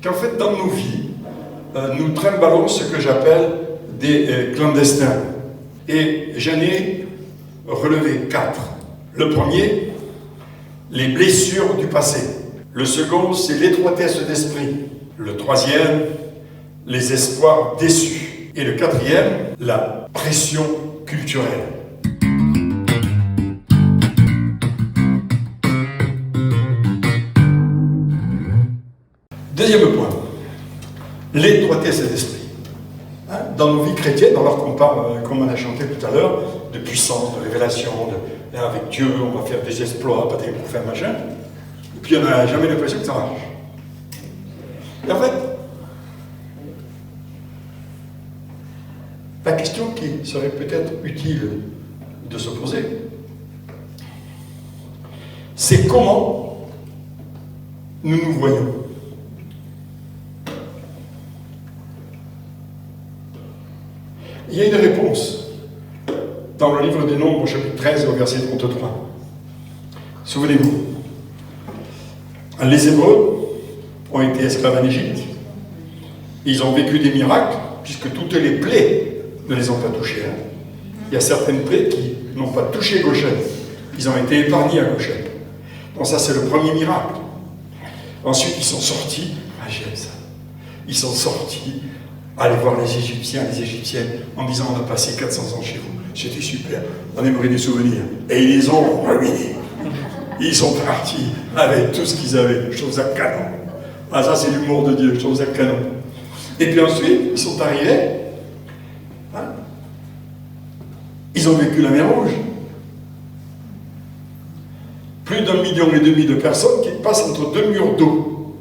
Qu'en fait, dans nos vies, nous trimballons ce que j'appelle des clandestins. Et j'en ai relevé 4. Le premier, les blessures du passé. Le second, c'est l'étroitesse d'esprit. Le troisième, les espoirs déçus. Et le quatrième, la pression culturelle. Deuxième point, l'étroitesse d'esprit. Dans nos vies chrétiennes, alors qu'on parle, comme on a chanté tout à l'heure, de puissance, de révélation, avec Dieu, on va faire des exploits, pas des pour faire machin, et puis on n'a jamais l'impression que ça marche. Et en fait, la question qui serait peut-être utile de se poser, c'est comment nous nous voyons. Il y a une réponse dans le livre des Nombres, au chapitre 13, au verset 33. Souvenez-vous, les Hébreux ont été esclaves en Égypte. Ils ont vécu des miracles, puisque toutes les plaies ne les ont pas touchés. Il y a certaines plaies qui n'ont pas touché Goshen. Ils ont été épargnés à Goshen. Donc ça, c'est le premier miracle. Ensuite, ils sont sortis. Ah, j'aime ça. Ils sont sortis. Aller voir les Égyptiens, les Égyptiennes, en disant on a passé 400 ans chez vous, c'était super, on aimerait des souvenirs. Et ils les ont ruinés. Ils sont partis avec tout ce qu'ils avaient. Je trouve ça canon. Ah, ça c'est l'humour de Dieu, je trouve ça canon. Et puis ensuite, ils sont arrivés, ils ont vécu la mer Rouge. Plus d'1,5 million de personnes qui passent entre deux murs d'eau.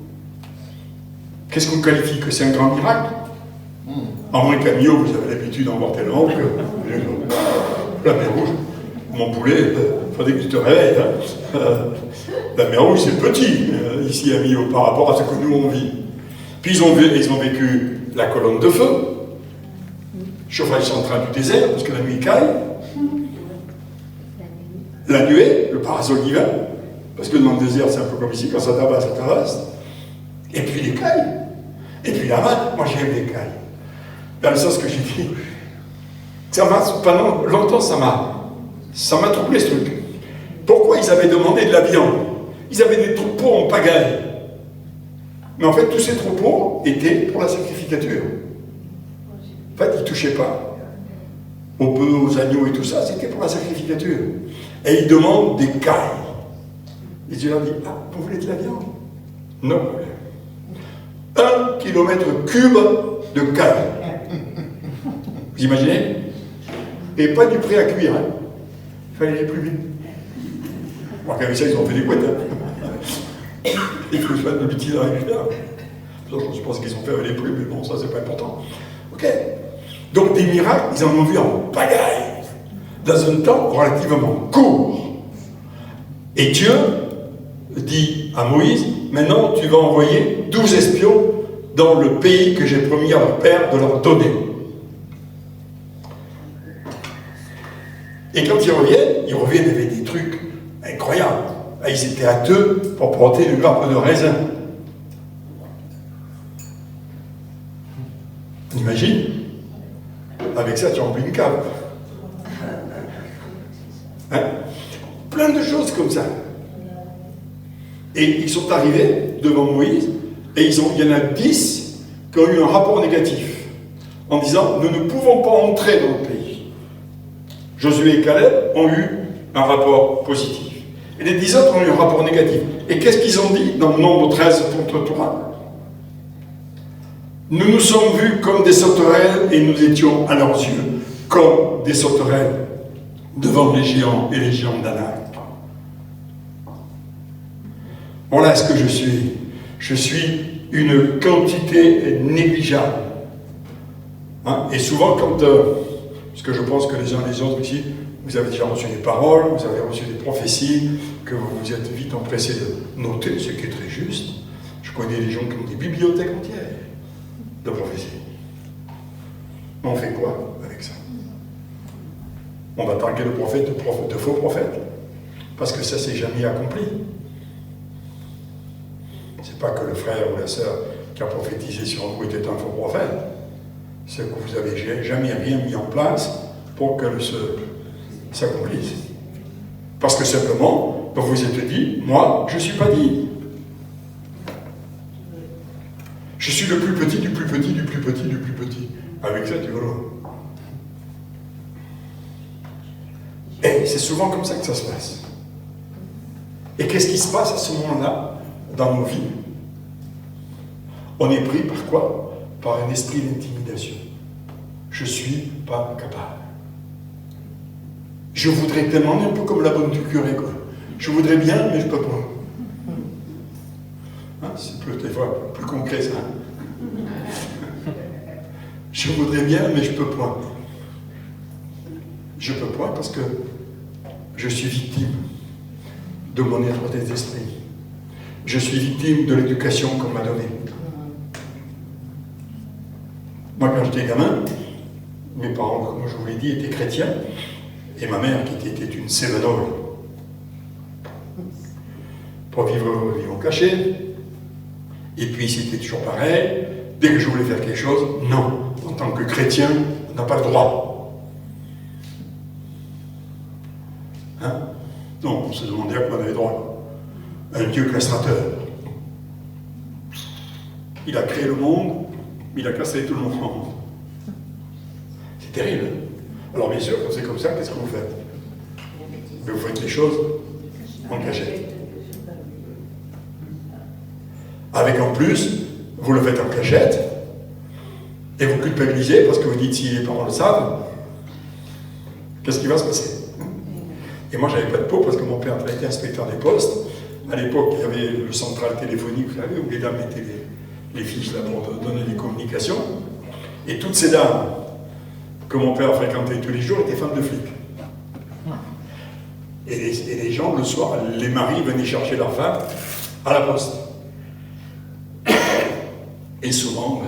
Qu'est-ce qu'on qualifie que c'est un grand miracle? En moins qu'à Millau, vous avez l'habitude d'en voir tellement que la mer Rouge, mon poulet, il faudrait que tu te réveilles. La mer Rouge, c'est petit, ici à Millau, par rapport à ce que nous on vit. Puis ils ont vécu la colonne de feu, chauffage central du désert, parce que la nuit caille. La nuée, le parasol d'hiver, parce que dans le désert, c'est un peu comme ici, quand ça tabasse, ça tabasse. Et puis les cailles. Et puis la rate, moi j'aime les cailles. Dans le sens que j'ai dit, pendant longtemps ça m'a troublé ce truc. Pourquoi ils avaient demandé de la viande? Ils avaient des troupeaux en pagaille. Mais en fait, tous ces troupeaux étaient pour la sacrificature. En fait, ils ne touchaient pas aux bœufs, aux agneaux et tout ça, c'était pour la sacrificature. Et ils demandent des cailles. Et Dieu leur dit, ah, vous voulez de la viande? Non. 1 kilomètre cube de cailles. Vous imaginez? Et pas du prêt à cuire. Il fallait les plumer. Bon, qu'avec ça, ils ont fait des couettes. Il faut faire de l'utilisation. Je pense qu'ils ont fait avec les plumes, mais bon, ça, c'est pas important. Ok. Donc, des miracles, ils en ont vu en pagaille, dans un temps relativement court. Et Dieu dit à Moïse, maintenant, tu vas envoyer 12 espions dans le pays que j'ai promis à leur père de leur donner. Et quand ils reviennent avec des trucs incroyables. Ils étaient à 2 pour porter une grappe de raisin. On imagine? Avec ça, tu remplis une cave. Plein de choses comme ça. Et ils sont arrivés devant Moïse, et il y en a 10 qui ont eu un rapport négatif, en disant, nous ne pouvons pas entrer dans le pays. Josué et Caleb ont eu un rapport positif. Et les 10 autres ont eu un rapport négatif. Et qu'est-ce qu'ils ont dit dans le Nombre 13 contre 3? Nous nous sommes vus comme des sauterelles et nous étions à leurs yeux comme des sauterelles devant les géants et les géants d'Anak. Voilà ce que je suis. Je suis une quantité négligeable. Et souvent, parce que je pense que les uns et les autres ici, vous avez déjà reçu des paroles, vous avez reçu des prophéties, que vous vous êtes vite empressé de noter, ce qui est très juste. Je connais des gens qui ont des bibliothèques entières de prophéties. On fait quoi avec ça? On va targuer le prophète de faux prophètes, parce que ça s'est jamais accompli. C'est pas que le frère ou la sœur qui a prophétisé sur vous était un faux prophète. C'est que vous n'avez jamais rien mis en place pour que s'accomplisse. Parce que simplement, vous vous êtes dit, moi, je ne suis pas digne. Je suis le plus petit, du plus petit, du plus petit, du plus petit. Avec ça, tu vas loin. Et c'est souvent comme ça que ça se passe. Et qu'est-ce qui se passe à ce moment-là dans nos vies? On est pris par quoi? Par un esprit d'intimidation. Je ne suis pas capable. Je voudrais tellement, un peu comme la bonne du curé, quoi. Je voudrais bien, mais je ne peux pas. Hein, c'est des fois plus concret, ça. Je voudrais bien, mais je ne peux pas. Je ne peux pas parce que je suis victime de mon étroitesse d'esprit. Je suis victime de l'éducation qu'on m'a donnée. Moi, quand j'étais gamin, mes parents, comme je vous l'ai dit, étaient chrétiens, et ma mère, qui était une sévenole, pour vivre caché. Et puis, c'était toujours pareil. Dès que je voulais faire quelque chose, non. En tant que chrétien, on n'a pas le droit. Hein? Non, on se demandait à quoi on avait droit. Un Dieu castrateur. Il a créé le monde, mais il a castré tout le monde. C'est terrible. Alors bien sûr, quand c'est comme ça, qu'est-ce que vous faites? Mais vous faites les choses en cachette. Avec en plus, vous le faites en cachette, et vous culpabilisez parce que vous dites si les parents le savent, qu'est-ce qui va se passer? Et moi, j'avais pas de peau parce que mon père était inspecteur des postes. À l'époque, il y avait le central téléphonique, vous savez, où les dames mettaient les fiches là, pour donner des communications. Et toutes ces dames que mon père fréquentait tous les jours étaient femmes de flics. Et les gens, le soir, les maris venaient chercher leurs femmes à la poste. Et souvent,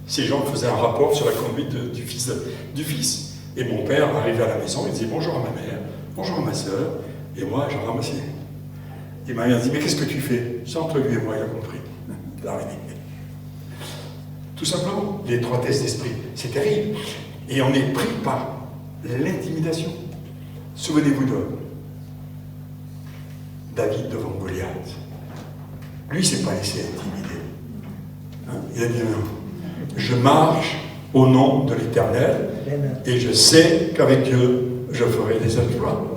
ces gens faisaient un rapport sur la conduite du fils. Et mon père arrivait à la maison, il disait bonjour à ma mère, bonjour à ma soeur, et moi, j'en ramassais. Et ma mère dit, mais qu'est-ce que tu fais? C'est entre lui et moi, il a compris. Tout simplement, l'étroitesse d'esprit, c'est terrible. Et on est pris par l'intimidation. Souvenez-vous de David devant Goliath. Lui, il ne s'est pas laissé intimider. Hein? Il a dit non. Je marche au nom de l'Éternel et je sais qu'avec Dieu, je ferai des exploits.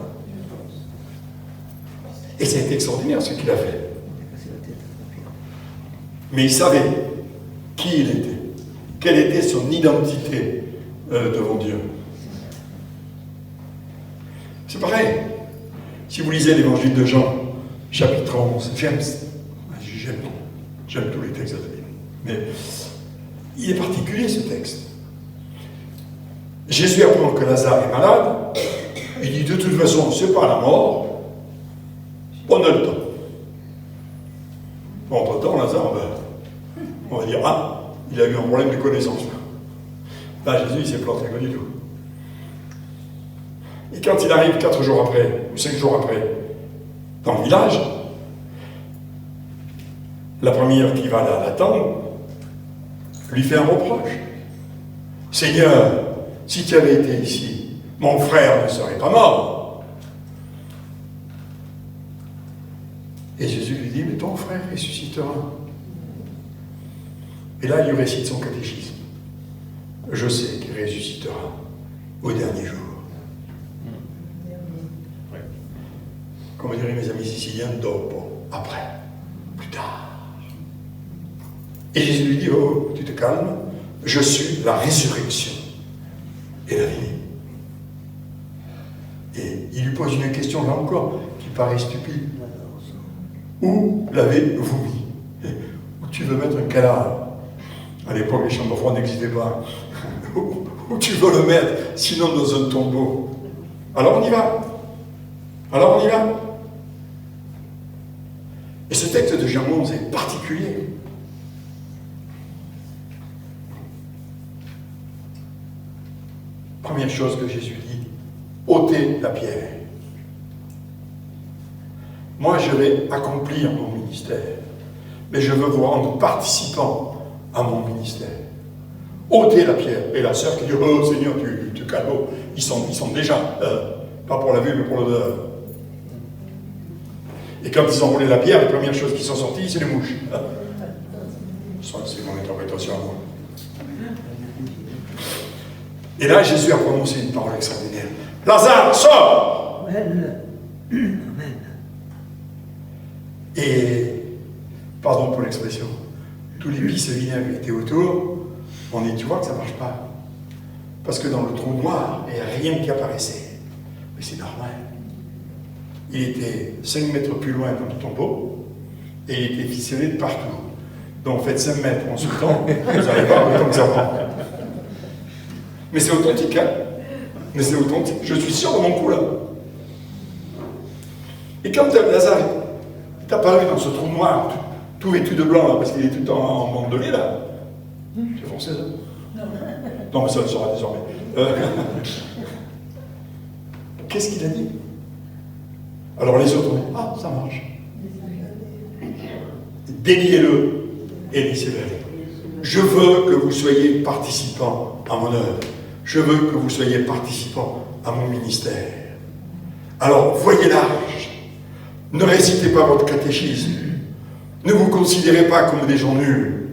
Et c'est extraordinaire ce qu'il a fait. Mais il savait qui il était, quelle était son identité devant Dieu. C'est pareil. Si vous lisez l'évangile de Jean, chapitre 11, j'aime tous les textes de la Bible, mais il est particulier ce texte. Jésus apprend que Lazare est malade, il dit de toute façon, c'est pas la mort, on a le temps. Entre-temps, Lazare, on va dire, ah, il a eu un problème de connaissance. Là, Jésus, il s'est planté, pas du tout. Et quand il arrive 4 jours après, ou 5 jours après, dans le village, la première qui va l'attendre lui fait un reproche. Seigneur, si tu avais été ici, mon frère ne serait pas mort. Et Jésus lui dit, mais ton frère ressuscitera. Et là, il lui récite son catéchisme. Je sais qu'il ressuscitera au dernier jour. Comme diraient mes amis siciliens, dopo, après, plus tard. Et Jésus lui dit, oh, tu te calmes, je suis la résurrection et la vie. Et il lui pose une question, là encore, qui paraît stupide. Où l'avez-vous mis? Où tu veux mettre un cadavre? À l'époque, les chambres froides n'existaient pas. Où tu veux le mettre, sinon dans un tombeau? Alors on y va. Alors on y va. Et ce texte de Jean 11 est particulier. Première chose que Jésus dit, ôtez la pierre. Moi, je vais accomplir mon ministère, mais je veux vous rendre participants à mon ministère. Ôtez la pierre. Et la sœur qui dit, oh Seigneur, tu calmes. Ils sont déjà, pas pour la vue, mais pour l'odeur. Et quand ils ont roulé la pierre, les premières choses qui sont sorties, c'est les mouches. Ça, c'est mon interprétation à moi. Et là, Jésus a prononcé une parole extraordinaire. Lazare, sors! Amen. Et, pardon pour l'expression, tous les pis et vinaigres qui étaient autour, tu vois que ça ne marche pas. Parce que dans le trou noir, il n'y a rien qui apparaissait. Mais c'est normal. Il était 5 mètres plus loin dans le tombeau, et il était ficelé de partout. Donc faites 5 mètres en sautant, vous n'allez pas le temps que ça prend. Mais c'est authentique, hein? Mais c'est authentique. Je suis sûr de mon coup là. Et quand Lazare est apparu dans ce trou noir, tout vêtu de blanc, là, parce qu'il est tout le temps en bandelé, là. C'est français, ça? Non, mais ça le sera désormais. Qu'est-ce qu'il a dit? Alors les autres ont dit, ah, ça marche. Déliez-le et laissez-le aller. Je veux que vous soyez participants à mon œuvre. Je veux que vous soyez participants à mon ministère. Alors, voyez large. Ne récitez pas votre catéchisme. Ne vous considérez pas comme des gens nuls.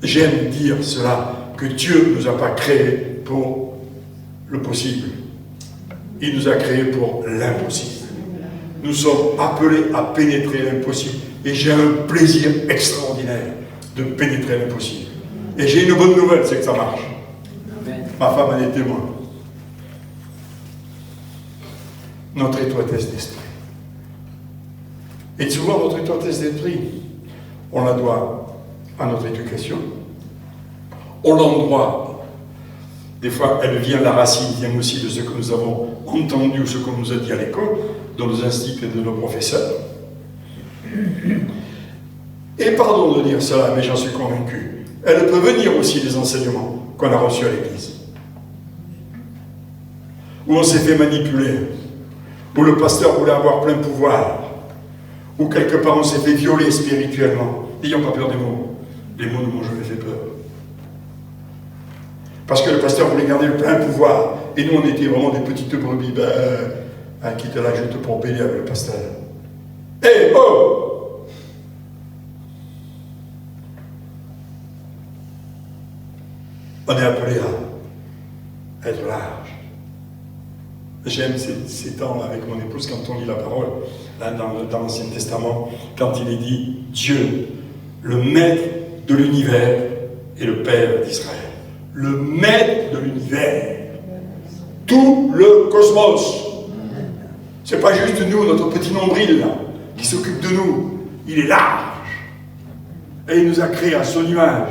J'aime dire cela, que Dieu ne nous a pas créés pour le possible. Il nous a créés pour l'impossible. Nous sommes appelés à pénétrer l'impossible. Et j'ai un plaisir extraordinaire de pénétrer l'impossible. Et j'ai une bonne nouvelle, c'est que ça marche. Ma femme en est témoin. Notre étroitesse d'esprit. Et souvent, notre étroitesse d'esprit, on la doit à notre éducation. On l'endroit. Des fois, elle vient, la racine vient aussi de ce que nous avons entendu ou ce qu'on nous a dit à l'école, dans nos instituts et de nos professeurs. Et pardon de dire cela, mais j'en suis convaincu. Elle peut venir aussi des enseignements qu'on a reçus à l'Église. Où on s'est fait manipuler, où le pasteur voulait avoir plein pouvoir, où quelque part on s'est fait violer spirituellement. N'ayons pas peur des mots. Les mots ne m'ont jamais fait peur. Parce que le pasteur voulait garder le plein pouvoir. Et nous, on était vraiment des petites brebis qui étaient là juste pour bêler avec le pasteur. Hé, oh! On est appelé à être large. J'aime ces temps avec mon épouse quand on lit la parole, là, dans l'Ancien Testament, quand il est dit Dieu, le maître de l'univers et le Père d'Israël. Le maître de l'univers. Tout le cosmos. C'est pas juste nous, notre petit nombril, là, qui s'occupe de nous. Il est large. Et il nous a créés à son image.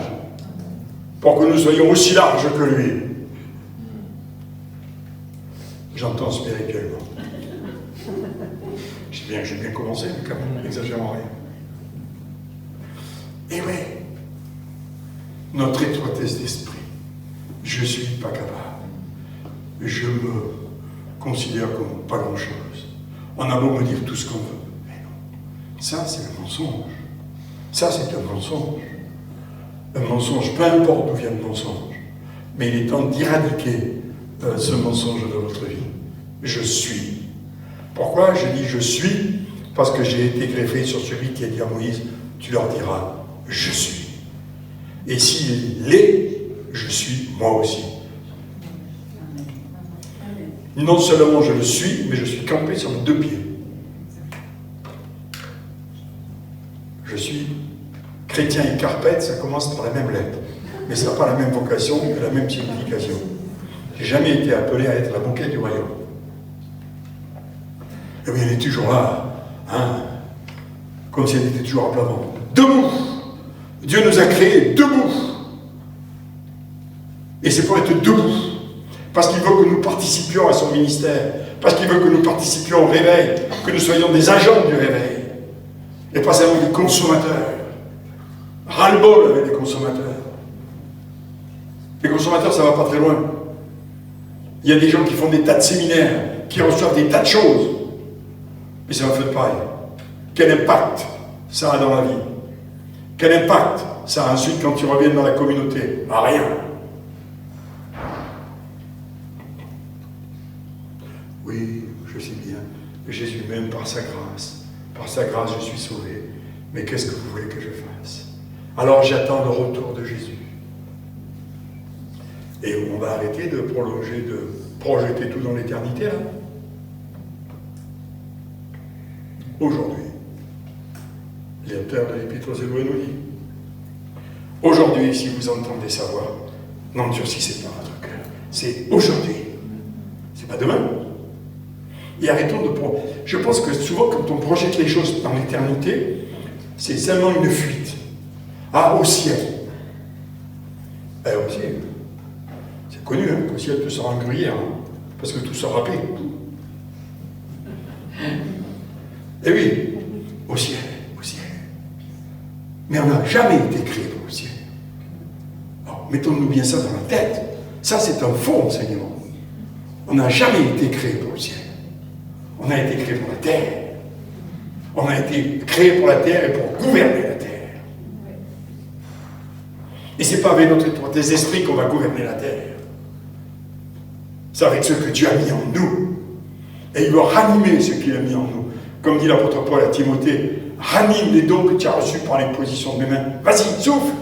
Pour que nous soyons aussi larges que lui. J'entends spirituellement. Je sais bien que j'ai bien commencé, mais quand même, n'exagérons rien. Et oui, notre étroitesse d'esprit, je ne suis pas capable. Je me considère comme pas grand-chose. On a beau me dire tout ce qu'on veut. Mais non, ça c'est le mensonge. Ça c'est un mensonge. Un mensonge, peu importe d'où vient le mensonge, mais il est temps d'éradiquer ce mensonge de votre vie. Je suis. Pourquoi je dis je suis? Parce que j'ai été greffé sur celui qui a dit à Moïse, tu leur diras, je suis. Et s'il l'est, je suis moi aussi. Non seulement je le suis, mais je suis campé sur mes 2 pieds. Je suis chrétien et carpette, ça commence par la même lettre. Mais ça n'a pas la même vocation et la même signification. Je n'ai jamais été appelé à être la bouquette du royaume. Et oui, elle est toujours là, hein, comme si elle était toujours à plat ventre. Debout! Dieu nous a créés debout. Et c'est pour être debout. Parce qu'il veut que nous participions à son ministère. Parce qu'il veut que nous participions au réveil. Que nous soyons des agents du réveil. Et pas seulement des consommateurs. Ras-le-bol avec les consommateurs. Les consommateurs, ça ne va pas très loin. Il y a des gens qui font des tas de séminaires, qui reçoivent des tas de choses. Mais c'est un feu de paille. Quel impact ça a dans la vie? Quel impact ça a ensuite quand tu reviens dans la communauté? Rien. Oui, je sais bien que Jésus m'aime par sa grâce. Par sa grâce, je suis sauvé. Mais qu'est-ce que vous voulez que je fasse? Alors j'attends le retour de Jésus. Et on va arrêter de projeter tout dans l'éternité, là. Aujourd'hui, l'auteur de l'Épître aux Hébreux nous dit, aujourd'hui, si vous entendez sa voix, n'endurcissez pas votre cœur. C'est aujourd'hui. C'est pas demain. Et arrêtons de... Je pense que souvent, quand on projette les choses dans l'éternité, c'est seulement une fuite. Ah, au ciel. Au ciel. C'est connu, hein, qu'au ciel, tout sera en gruyère, hein, parce que tout sera râpé. Eh oui, au ciel, au ciel. Mais on n'a jamais été créé pour le ciel. Alors, mettons-nous bien ça dans la tête. Ça, c'est un faux enseignement. On n'a jamais été créé pour le ciel. On a été créé pour la terre. On a été créé pour la terre et pour gouverner la terre. Et ce n'est pas avec notre des esprits qu'on va gouverner la terre. C'est avec ce que Dieu a mis en nous. Et il va ranimer ce qu'il a mis en nous. Comme dit l'apôtre Paul à Timothée, ranime les dons que tu as reçus par l'imposition de mes mains. Vas-y, souffle.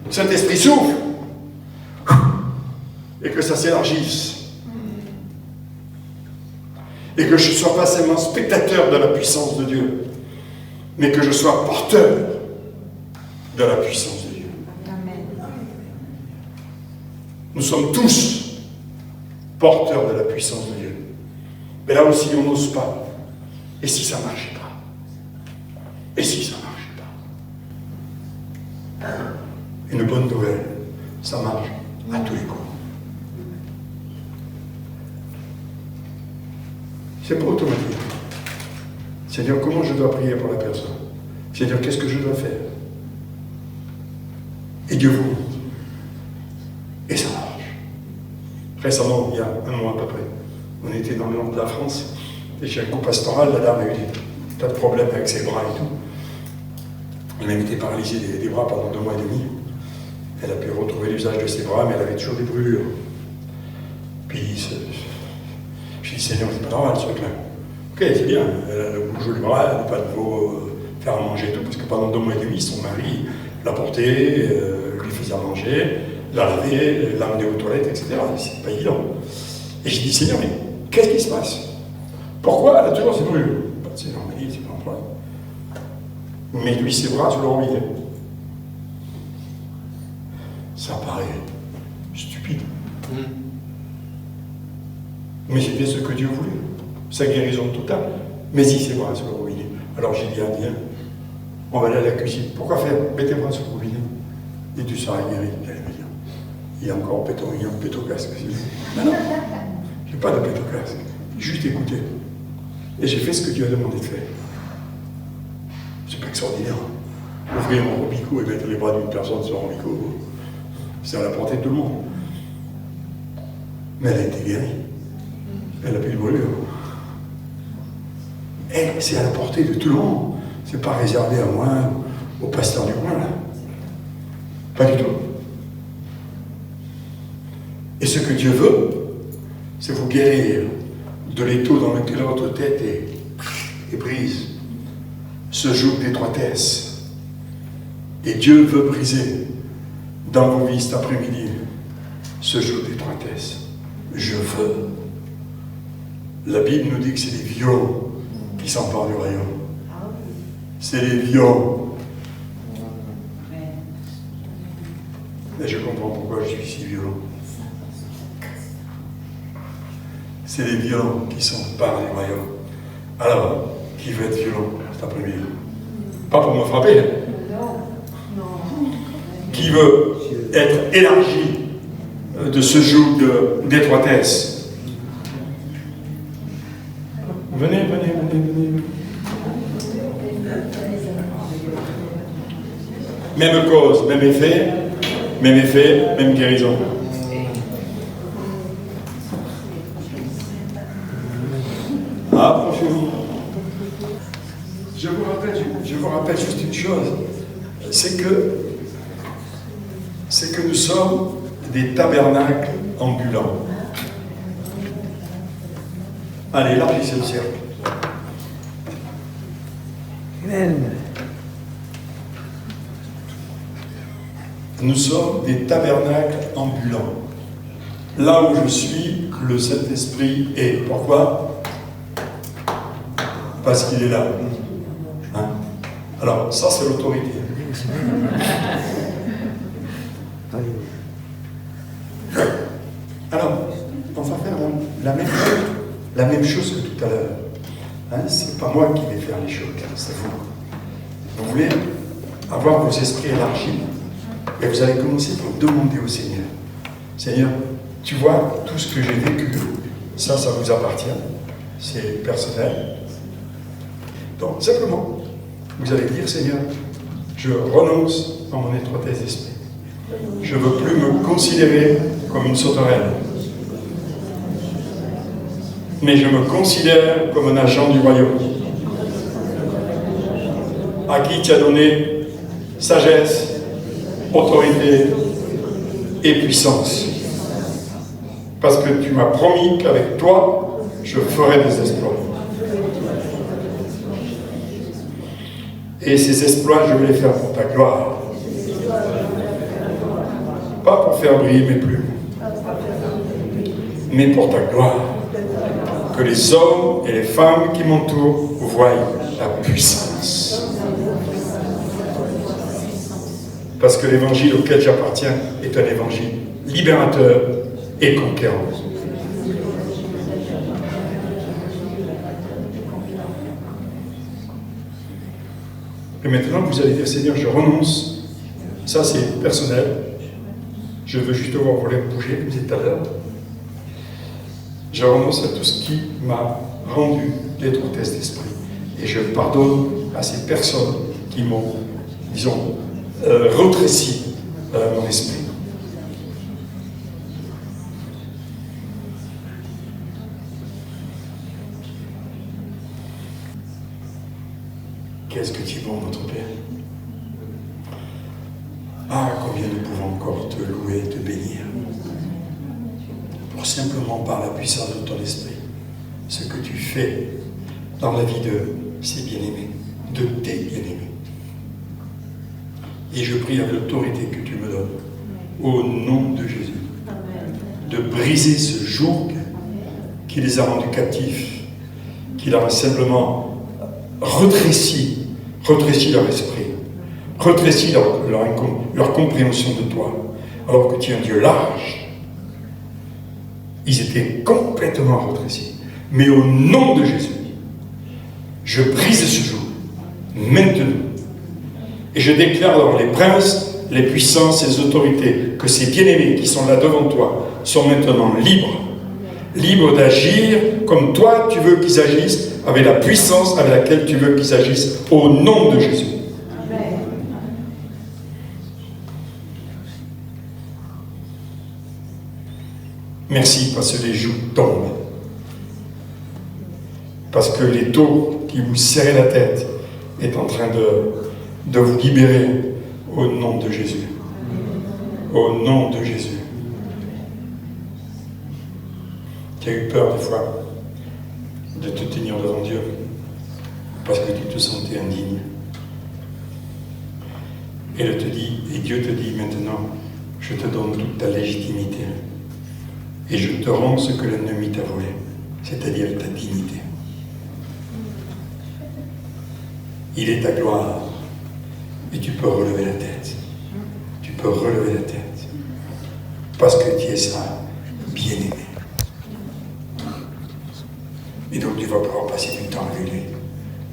Saint-Esprit, souffle. Et que ça s'élargisse. Et que je ne sois pas seulement spectateur de la puissance de Dieu, mais que je sois porteur de la puissance de Dieu. Amen. Nous sommes tous porteurs de la puissance de Dieu. Mais là aussi, on n'ose pas. Et si ça ne marchait pas? Et si ça ne marchait pas? Une bonne nouvelle, ça marche à tous les coups. C'est pas automatique. C'est-à-dire, comment je dois prier pour la personne? C'est-à-dire, qu'est-ce que je dois faire? Et Dieu vous montre. Et ça marche. Récemment, il y a un mois à peu près, on était dans le nord de la France, et chez un coup pastoral, la dame a eu des tas de problèmes avec ses bras et tout. Elle a été paralysée des bras pendant 2 mois et demi. Elle a pu retrouver l'usage de ses bras, mais elle avait toujours des brûlures. Puis, je dis, Seigneur, c'est pas normal ce truc-là. Ok, c'est bien, elle bouge les bras, elle n'a pas de nouveau faire à manger et tout, parce que pendant 2 mois et demi, son mari l'a portée, lui faisait à manger, l'a lavé, l'a amenée aux toilettes, etc. C'est pas évident. Et j'ai dit, Seigneur, mais qu'est-ce qui se passe? Pourquoi elle a toujours ses brûlures? C'est normal, c'est pas un problème. Mais lui, ses bras sur le robinet. Ça paraît stupide. Mais c'était ce que Dieu voulait. Sa guérison totale. Mais il ses bras sur le robinet. Alors j'ai dit, viens, on va aller à la cuisine. Pourquoi faire? Mets tes bras sur le robinet. Et tu seras guéri. Elle me dit, il y a encore un pétocasque. Mais non, je n'ai pas de pétocasque. Juste écouter. Et j'ai fait ce que Dieu a demandé de faire. C'est pas extraordinaire. Ouvrir mon robico et mettre les bras d'une personne sur un robico, c'est à la portée de tout le monde. Mais elle a été guérie. Elle a plus de brûlure. Et c'est à la portée de tout le monde. C'est pas réservé à moi, au pasteur du coin, là. Pas du tout. Et ce que Dieu veut, c'est vous guérir de l'étau dans lequel votre tête est prise. Ce joug d'étroitesse. Et Dieu veut briser dans vos vies cet après-midi ce joug d'étroitesse. Je veux. La Bible nous dit que c'est les violents qui s'emparent du royaume. C'est les violents. Et je comprends pourquoi je suis si violent. C'est les violents qui s'emparent du royaume. Alors, qui veut être violent cet après-midi? Pas pour me frapper. Qui veut être élargi de ce joug d'étroitesse? Venez. Même cause, même effet, même guérison. Approchez-vous. Je vous rappelle chose, c'est que nous sommes des tabernacles ambulants. Allez, élargissez le cercle. Amen. Nous sommes des tabernacles ambulants. Là où je suis, le Saint-Esprit est. Pourquoi? Parce qu'il est là. Hein? Alors, ça, c'est l'autorité. Alors, on va faire la même chose que tout à l'heure. Hein? C'est pas moi qui vais faire les choses, c'est vous. Vous voulez avoir vos esprits élargis, et vous allez commencer par demander au Seigneur. Seigneur, tu vois tout ce que j'ai vécu, ça vous appartient, c'est personnel. Donc, simplement, vous allez dire, Seigneur, je renonce à mon étroitesse d'esprit. Je ne veux plus me considérer comme une sauterelle, mais je me considère comme un agent du royaume, à qui tu as donné sagesse, autorité et puissance. Parce que tu m'as promis qu'avec toi, je ferai des exploits. Et ces exploits, je vais les faire pour ta gloire. Pas pour faire briller mes plumes, mais pour ta gloire. Que les hommes et les femmes qui m'entourent voient la puissance. Parce que l'évangile auquel j'appartiens est un évangile libérateur et conquérant. Et maintenant, vous allez dire, Seigneur, je renonce. Ça, c'est personnel. Je veux juste voir vos lèvres bouger, comme tout à l'heure. Je renonce à tout ce qui m'a rendu l'étroitesse d'esprit. Et je pardonne à ces personnes qui m'ont, disons, rétréci mon esprit. Qu'est-ce que tu es bon, notre Père? Ah, combien nous pouvons encore te louer, te bénir, pour simplement par la puissance de ton esprit, ce que tu fais dans la vie de ces bien-aimés, de tes bien-aimés. Et je prie avec l'autorité que tu me donnes, au nom de Jésus, de briser ce joug qui les a rendus captifs, qui leur a simplement rétréci leur esprit, rétréci leur compréhension de toi, alors que tu es un Dieu large. Ils étaient complètement rétrécis. Mais au nom de Jésus, je brise ce joug, maintenant. Et je déclare alors les princes, les puissances et les autorités, que ces bien-aimés qui sont là devant toi sont maintenant libres d'agir comme toi tu veux qu'ils agissent, avec la puissance avec laquelle tu veux qu'ils agissent, au nom de Jésus. Amen. Merci parce que les jougs tombent. Parce que les taux qui vous serraient la tête est en train de vous libérer au nom de Jésus. Au nom de Jésus. Tu as eu peur des fois de te tenir devant Dieu parce que tu te sentais indigne. Et Dieu te dit maintenant, je te donne toute ta légitimité et je te rends ce que l'ennemi t'a volé, c'est-à-dire ta dignité. Il est ta gloire et tu peux relever la tête. Tu peux relever la tête parce que tu es ça, bien-aimé. Et donc tu vas pouvoir passer du temps avec lui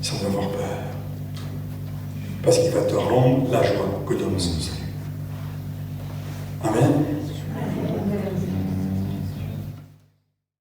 sans avoir peur. Parce qu'il va te rendre la joie que donne son salut. Amen.